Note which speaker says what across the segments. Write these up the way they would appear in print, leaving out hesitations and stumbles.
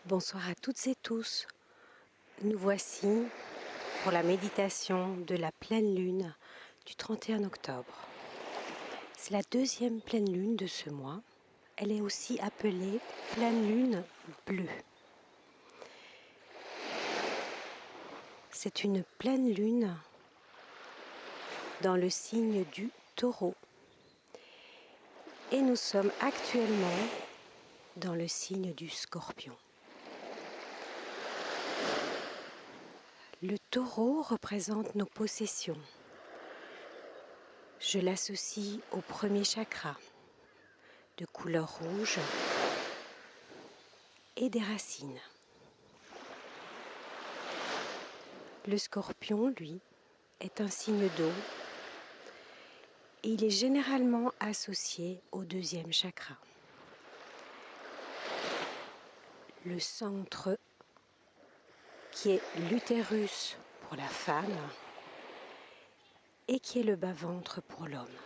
Speaker 1: Bonsoir à toutes et tous. Nous voici pour la méditation de la pleine lune du 31 octobre. C'est la deuxième pleine lune de ce mois. Elle est aussi appelée pleine lune bleue. C'est une pleine lune dans le signe du Taureau. Et nous sommes actuellement dans le signe du Scorpion. Le Taureau représente nos possessions. Je l'associe au premier chakra, de couleur rouge et des racines. Le Scorpion, lui, est un signe d'eau et il est généralement associé au deuxième chakra. Le centre qui est l'utérus pour la femme et qui est le bas-ventre pour l'homme.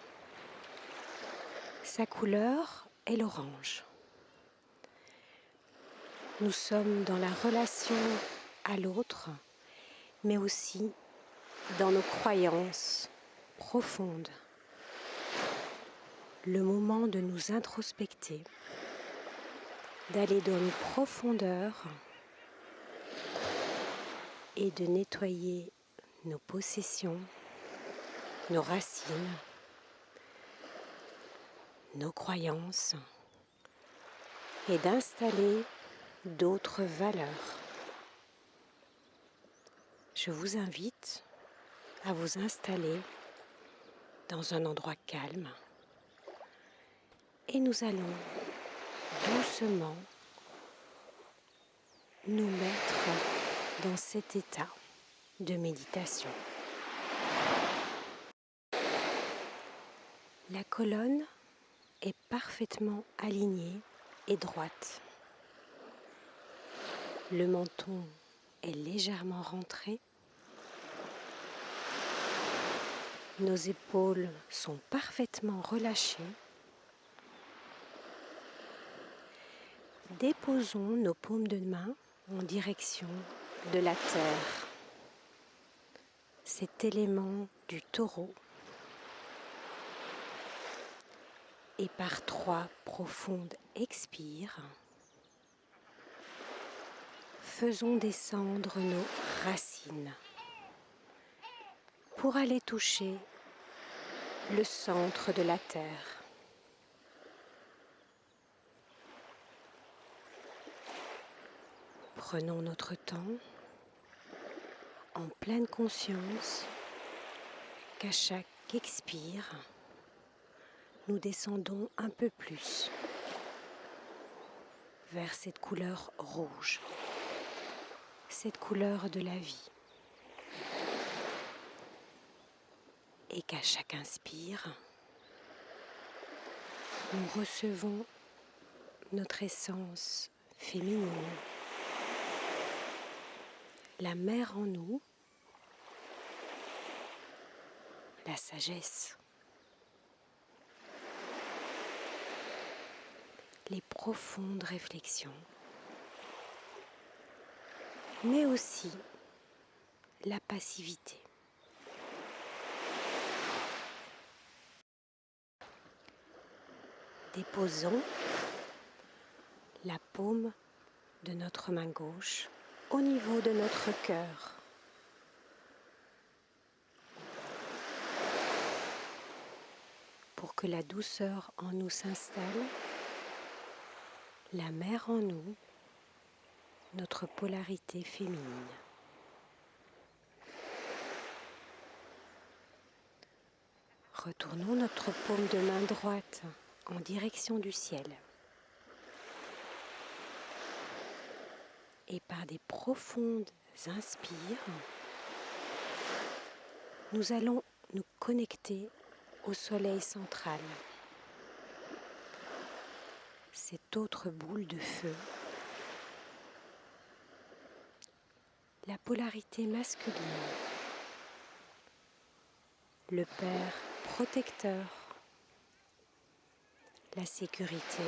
Speaker 1: Sa couleur est l'orange. Nous sommes dans la relation à l'autre, mais aussi dans nos croyances profondes. Le moment de nous introspecter, d'aller dans nos profondeurs et de nettoyer nos possessions, nos racines, nos croyances et d'installer d'autres valeurs. Je vous invite à vous installer dans un endroit calme et nous allons doucement nous mettre dans cet état de méditation. La colonne est parfaitement alignée et droite. Le menton est légèrement rentré. Nos épaules sont parfaitement relâchées. Déposons nos paumes de main en direction de la terre, cet élément du Taureau. Et par 3 profondes expires, faisons descendre nos racines pour aller toucher le centre de la terre. Prenons notre temps en pleine conscience qu'à chaque expire, nous descendons un peu plus vers cette couleur rouge, cette couleur de la vie. Et qu'à chaque inspire, nous recevons notre essence féminine, la mère en nous, la sagesse, les profondes réflexions, mais aussi la passivité. Déposons la paume de notre main gauche au niveau de notre cœur. Pour que la douceur en nous s'installe, la mère en nous, notre polarité féminine. Retournons notre paume de main droite en direction du ciel. Et par des profondes inspires, nous allons nous connecter au soleil central. Cette autre boule de feu, la polarité masculine, le père protecteur, la sécurité,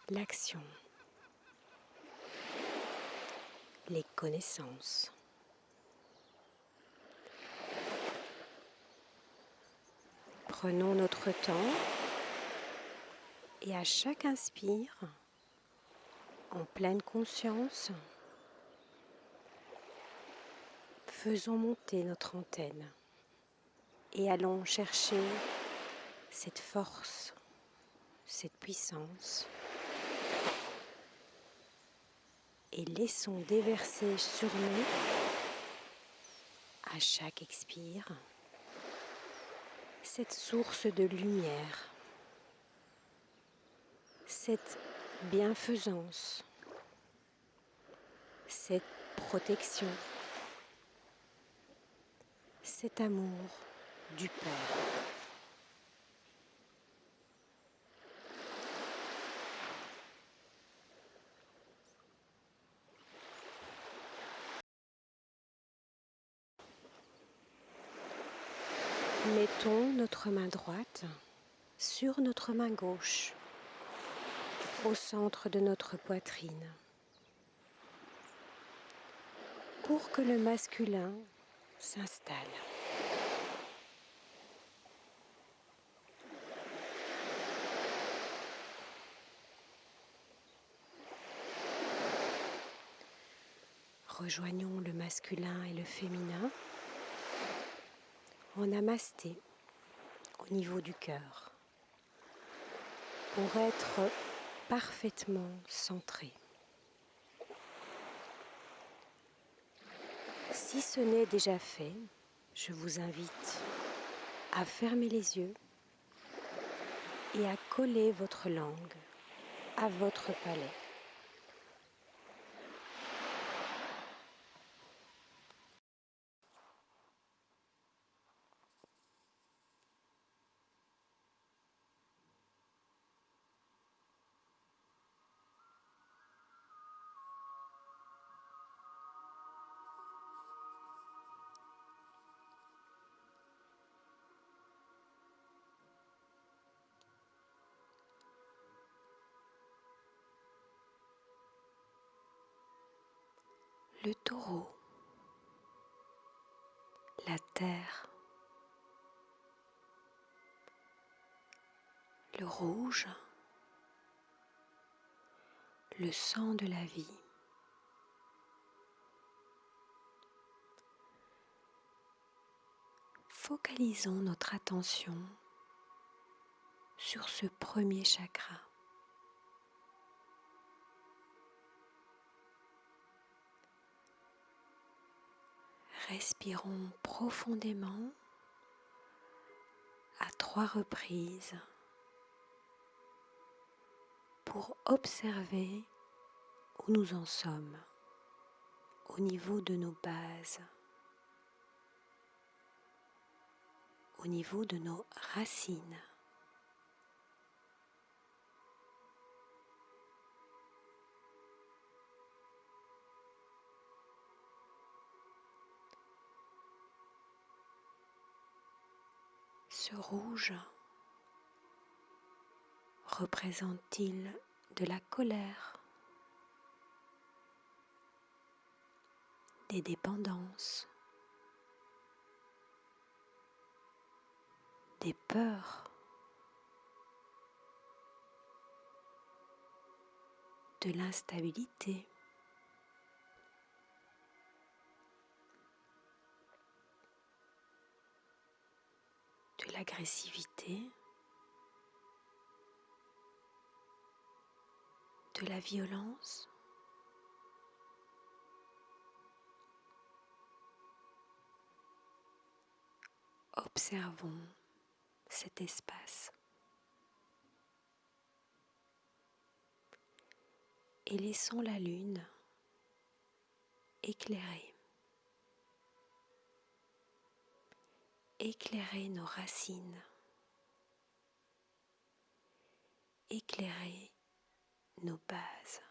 Speaker 1: l'action. les connaissances. Prenons notre temps et à chaque inspire, en pleine conscience, faisons monter notre antenne et allons chercher cette force, cette puissance et laissons déverser sur nous à chaque expire cette source de lumière, cette bienfaisance, cette protection, cet amour du Père. Mettons notre main droite sur notre main gauche, au centre de notre poitrine, pour que le masculin s'installe. Rejoignons le masculin et le féminin en namasté au niveau du cœur pour être parfaitement centré. Si ce n'est déjà fait, je vous invite à fermer les yeux et à coller votre langue à votre palais. Le taureau, la terre, le rouge, le sang de la vie. Focalisons notre attention sur ce premier chakra. Respirons profondément à 3 reprises pour observer où nous en sommes au niveau de nos bases, au niveau de nos racines. Ce rouge représente-t-il de la colère, des dépendances, des peurs, de l'instabilité, de l'agressivité, de la violence? Observons cet espace et laissons la lune éclairer nos racines, éclairer nos bases.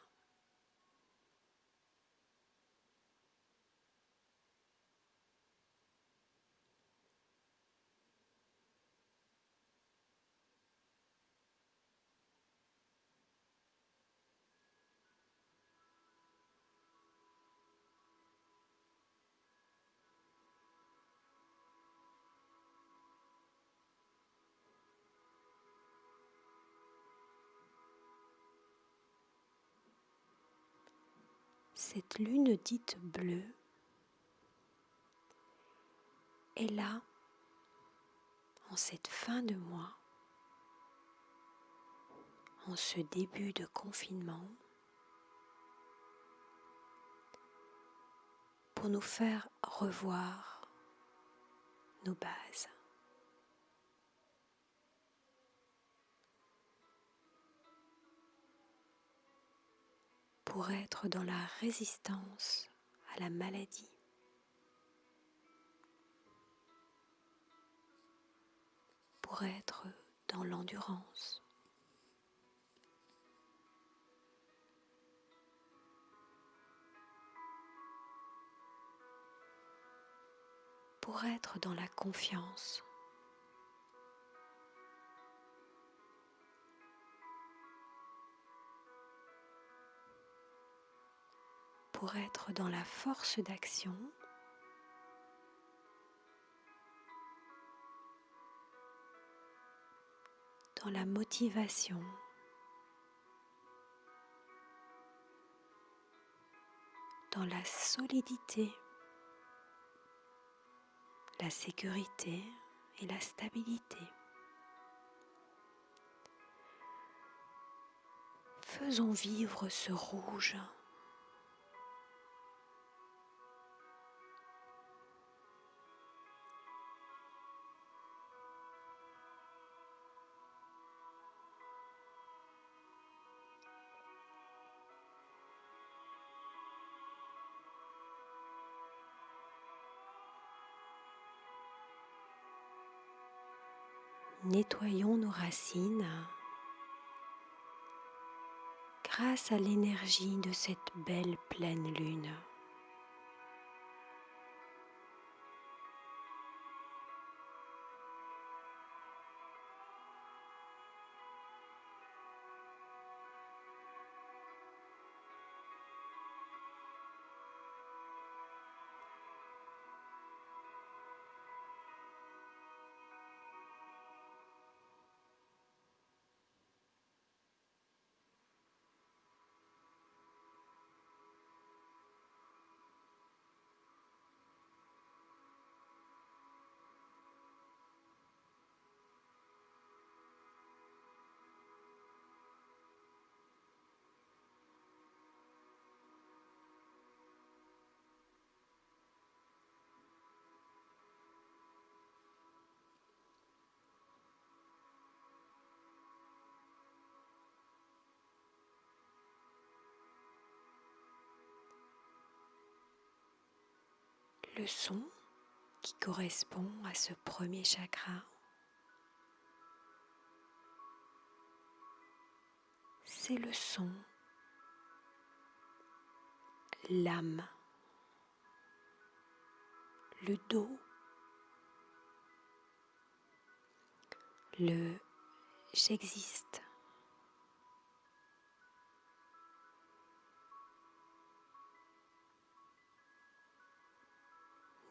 Speaker 1: cette lune dite bleue est là, en cette fin de mois, en ce début de confinement, pour nous faire revoir nos bases. Pour être dans la résistance à la maladie. Pour être dans l'endurance. Pour être dans la confiance. Pour être dans la force d'action. Dans la motivation. Dans la solidité. La sécurité et la stabilité. Faisons vivre ce rouge. Nettoyons nos racines grâce à l'énergie de cette belle pleine lune. Le son qui correspond à ce premier chakra, c'est le son, l'âme, le dos, le j'existe.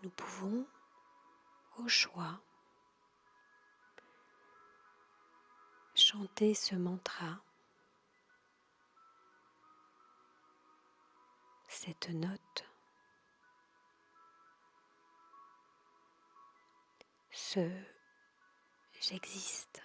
Speaker 1: Nous pouvons, au choix, chanter ce mantra, cette note, ce j'existe.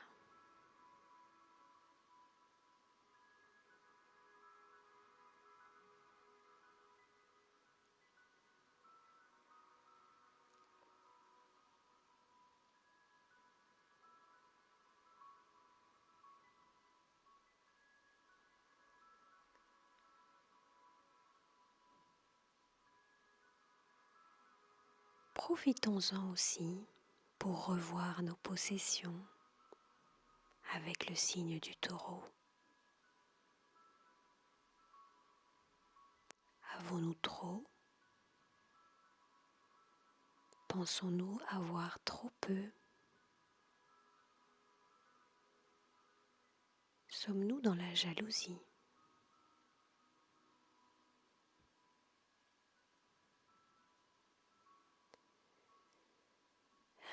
Speaker 1: Profitons-en aussi pour revoir nos possessions avec le signe du taureau. Avons-nous trop? Pensons-nous avoir trop peu? Sommes-nous dans la jalousie?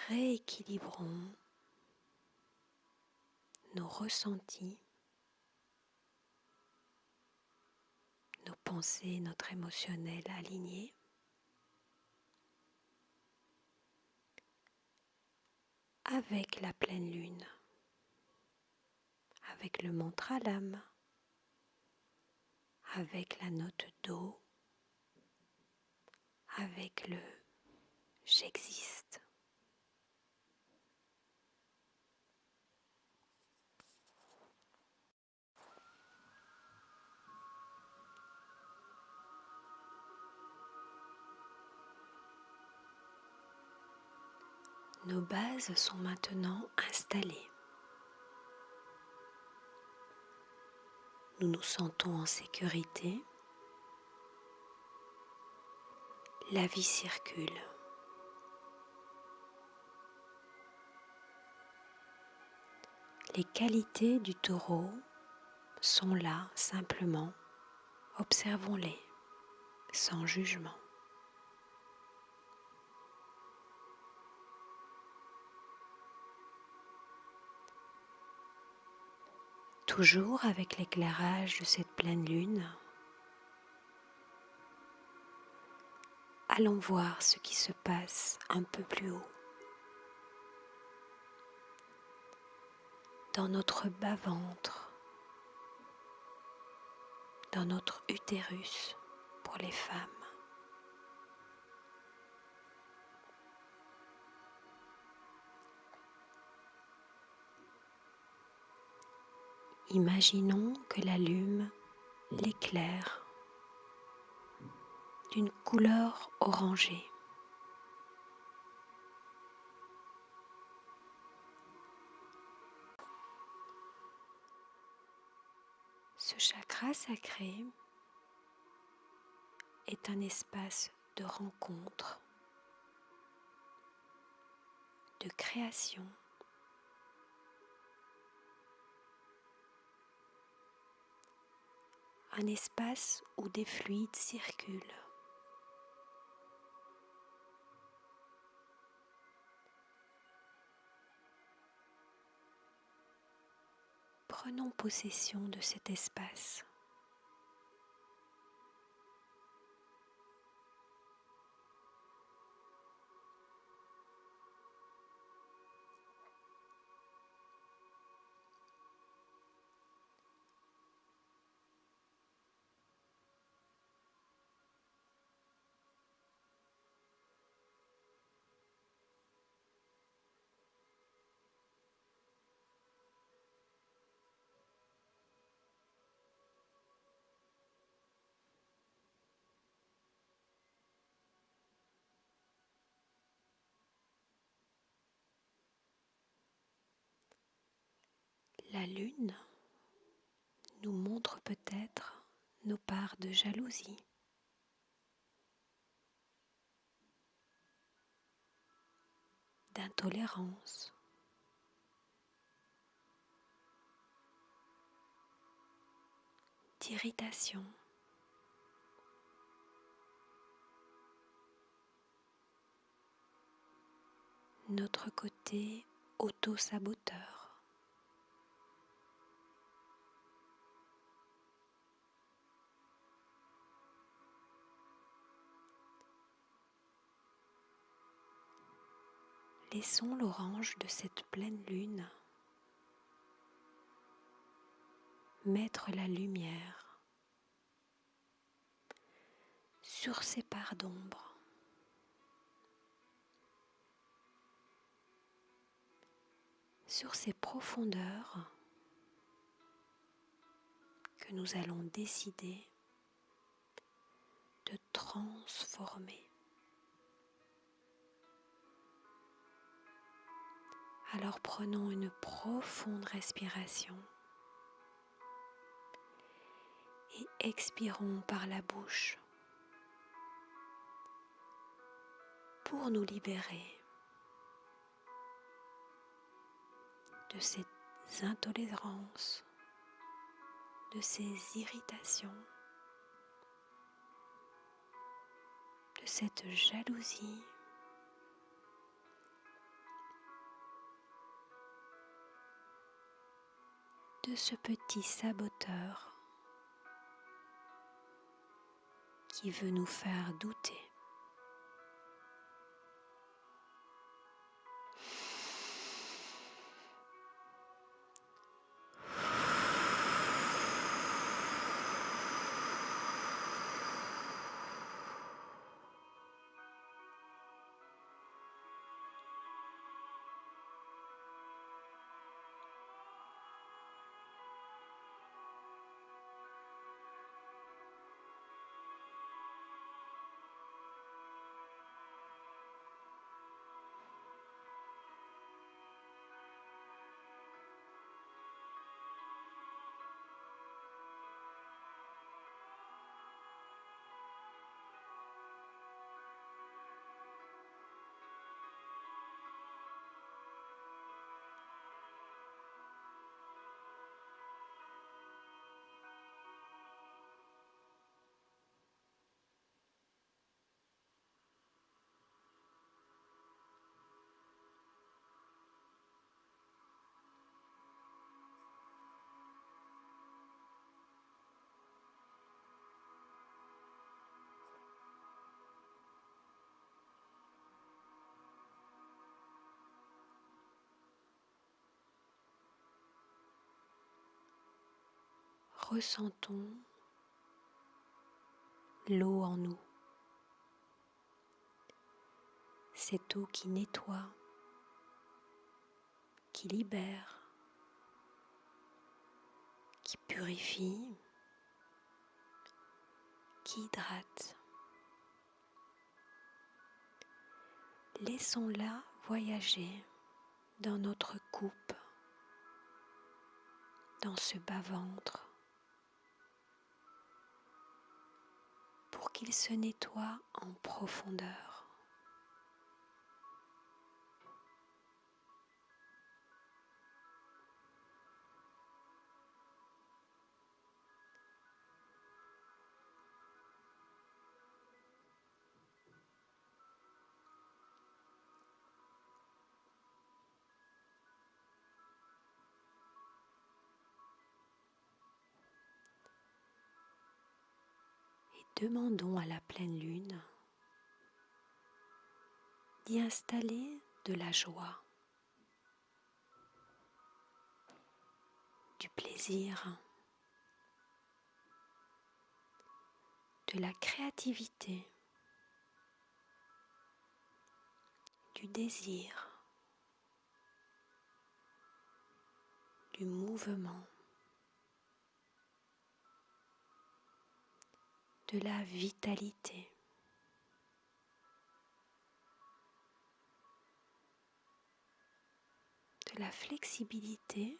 Speaker 1: Rééquilibrons nos ressentis, nos pensée, notre émotionnel aligné. Avec la pleine lune, avec le mantra l'âme, avec la note do, avec le j'existe. Nos bases sont maintenant installées. Nous nous sentons en sécurité. La vie circule. Les qualités du taureau sont là simplement. Observons-les sans jugement. Toujours avec l'éclairage de cette pleine lune, allons voir ce qui se passe un peu plus haut, dans notre bas-ventre, dans notre utérus pour les femmes. Imaginons que la lune l'éclaire d'une couleur orangée. Ce chakra sacré est un espace de rencontre, de création, un espace où des fluides circulent. Prenons possession de cet espace. La lune nous montre peut-être nos parts de jalousie, d'intolérance, d'irritation, notre côté auto-saboteur. Laissons l'orange de cette pleine lune mettre la lumière sur ces parts d'ombre, sur ces profondeurs que nous allons décider de transformer. Alors prenons une profonde respiration et expirons par la bouche pour nous libérer de ces intolérances, de ces irritations, de cette jalousie, de ce petit saboteur qui veut nous faire douter. Ressentons l'eau en nous, cette eau qui nettoie, qui libère, qui purifie, qui hydrate. Laissons-la voyager dans notre coupe, dans ce bas-ventre, pour qu'il se nettoie en profondeur. Et demandons à la pleine lune d'y installer de la joie, du plaisir, de la créativité, du désir, du mouvement, de la vitalité. De la flexibilité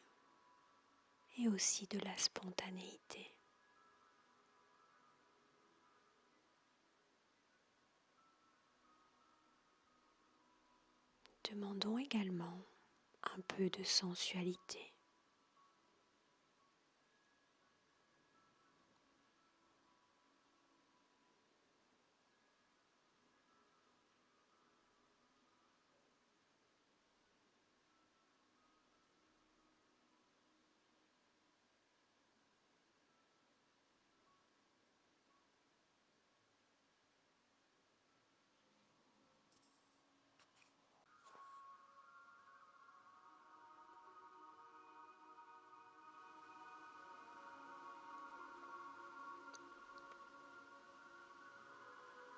Speaker 1: et aussi de la spontanéité. Demandons également un peu de sensualité.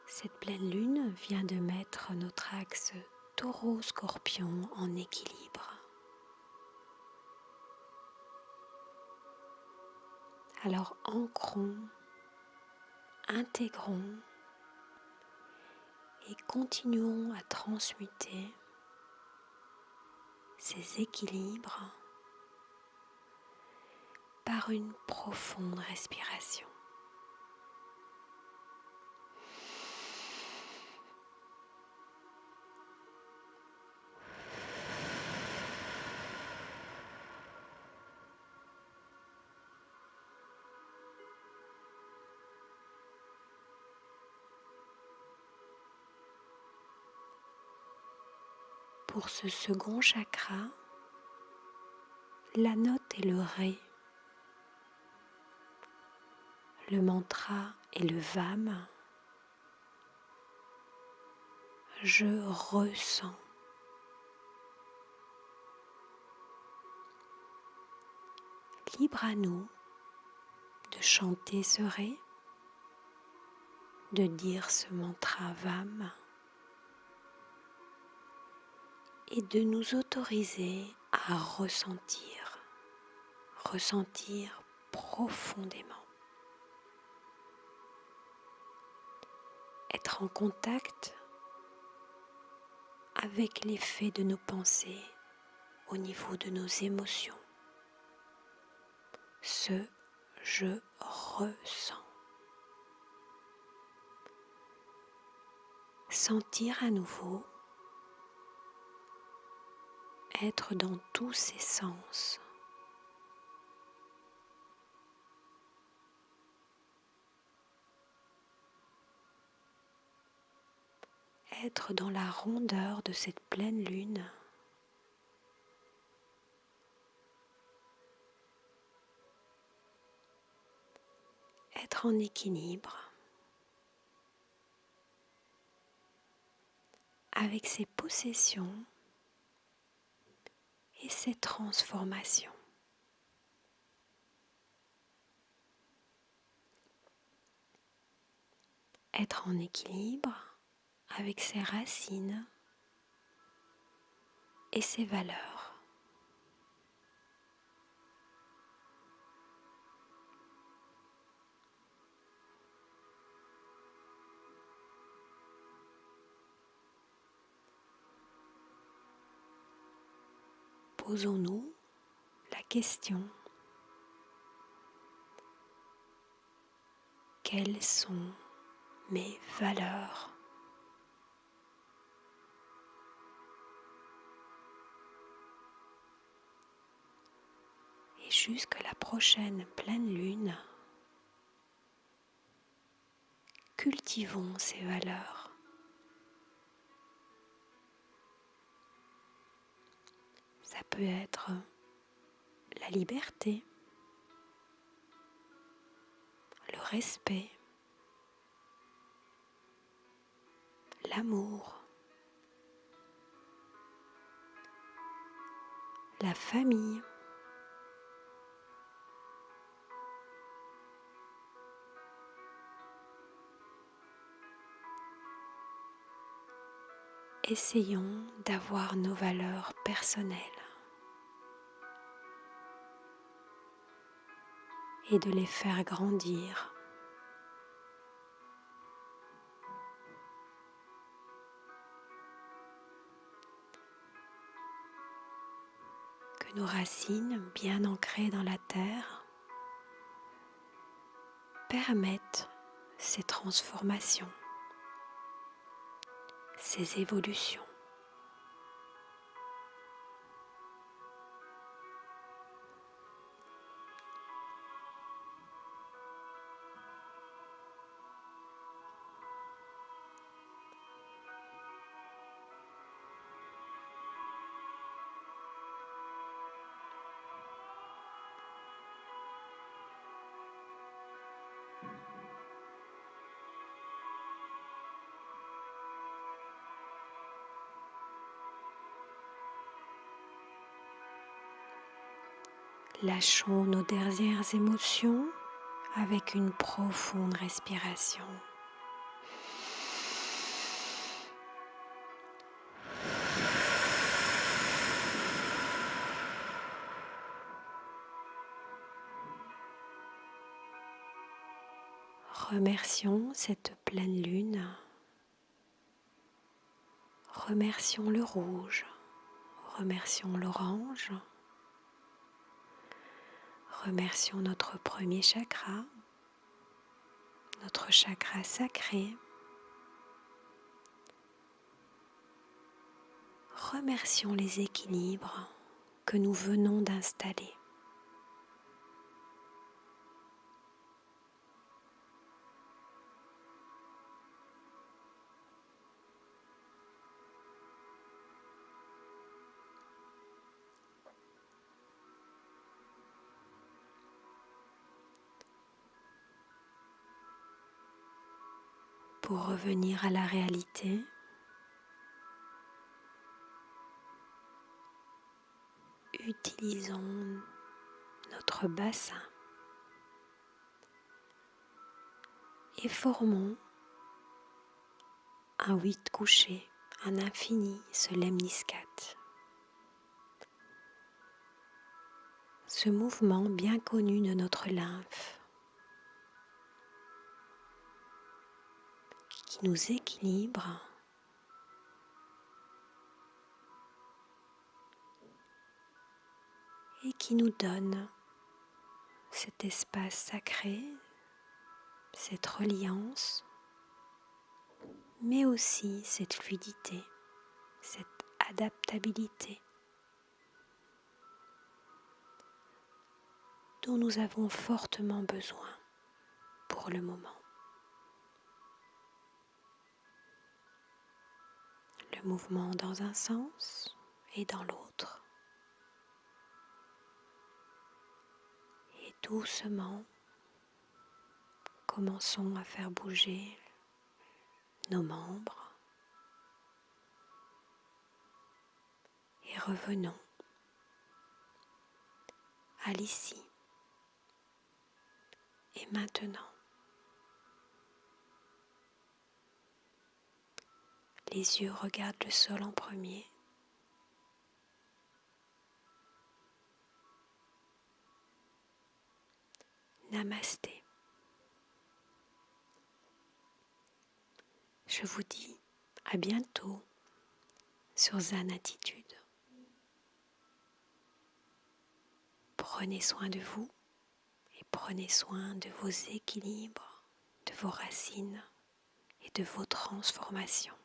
Speaker 1: Cette pleine lune vient de mettre notre axe Taureau-Scorpion en équilibre. Alors ancrons, intégrons et continuons à transmuter ces équilibres par une profonde respiration. Pour ce second chakra, la note est le Ré, le mantra est le VAM je ressens. Libre à nous de chanter ce ré, de dire ce mantra VAM et de nous autoriser à ressentir profondément. Être en contact avec l'effet de nos pensées au niveau de nos émotions. Ce je ressens. Sentir à nouveau, être dans tous ses sens. Être dans la rondeur de cette pleine lune. Être en équilibre avec ses possessions et ses transformations. Être en équilibre avec ses racines et ses valeurs. Posons-nous la question: quelles sont mes valeurs ? Et jusqu'à la prochaine pleine lune, cultivons ces valeurs. Ça peut être la liberté, le respect, l'amour, la famille, essayons d'avoir nos valeurs personnelles et de les faire grandir. Que nos racines, bien ancrées dans la terre, permettent ces transformations, ces évolutions. Lâchons nos dernières émotions avec une profonde respiration. Remercions cette pleine lune. Remercions le rouge. Remercions l'orange. Remercions notre premier chakra, notre chakra sacré. Remercions les équilibres que nous venons d'installer. Pour revenir à la réalité, utilisons notre bassin et formons un 8 couché, un infini Solemniscat. Ce mouvement bien connu de notre lymphe qui nous équilibre et qui nous donne cet espace sacré, cette reliance, mais aussi cette fluidité, cette adaptabilité dont nous avons fortement besoin pour le moment. Le mouvement dans un sens et dans l'autre. Et doucement, commençons à faire bouger nos membres et revenons à l'ici et maintenant. Les yeux regardent le sol en premier. Namasté. Je vous dis à bientôt sur Zen Attitude. Prenez soin de vous et prenez soin de vos équilibres, de vos racines et de vos transformations.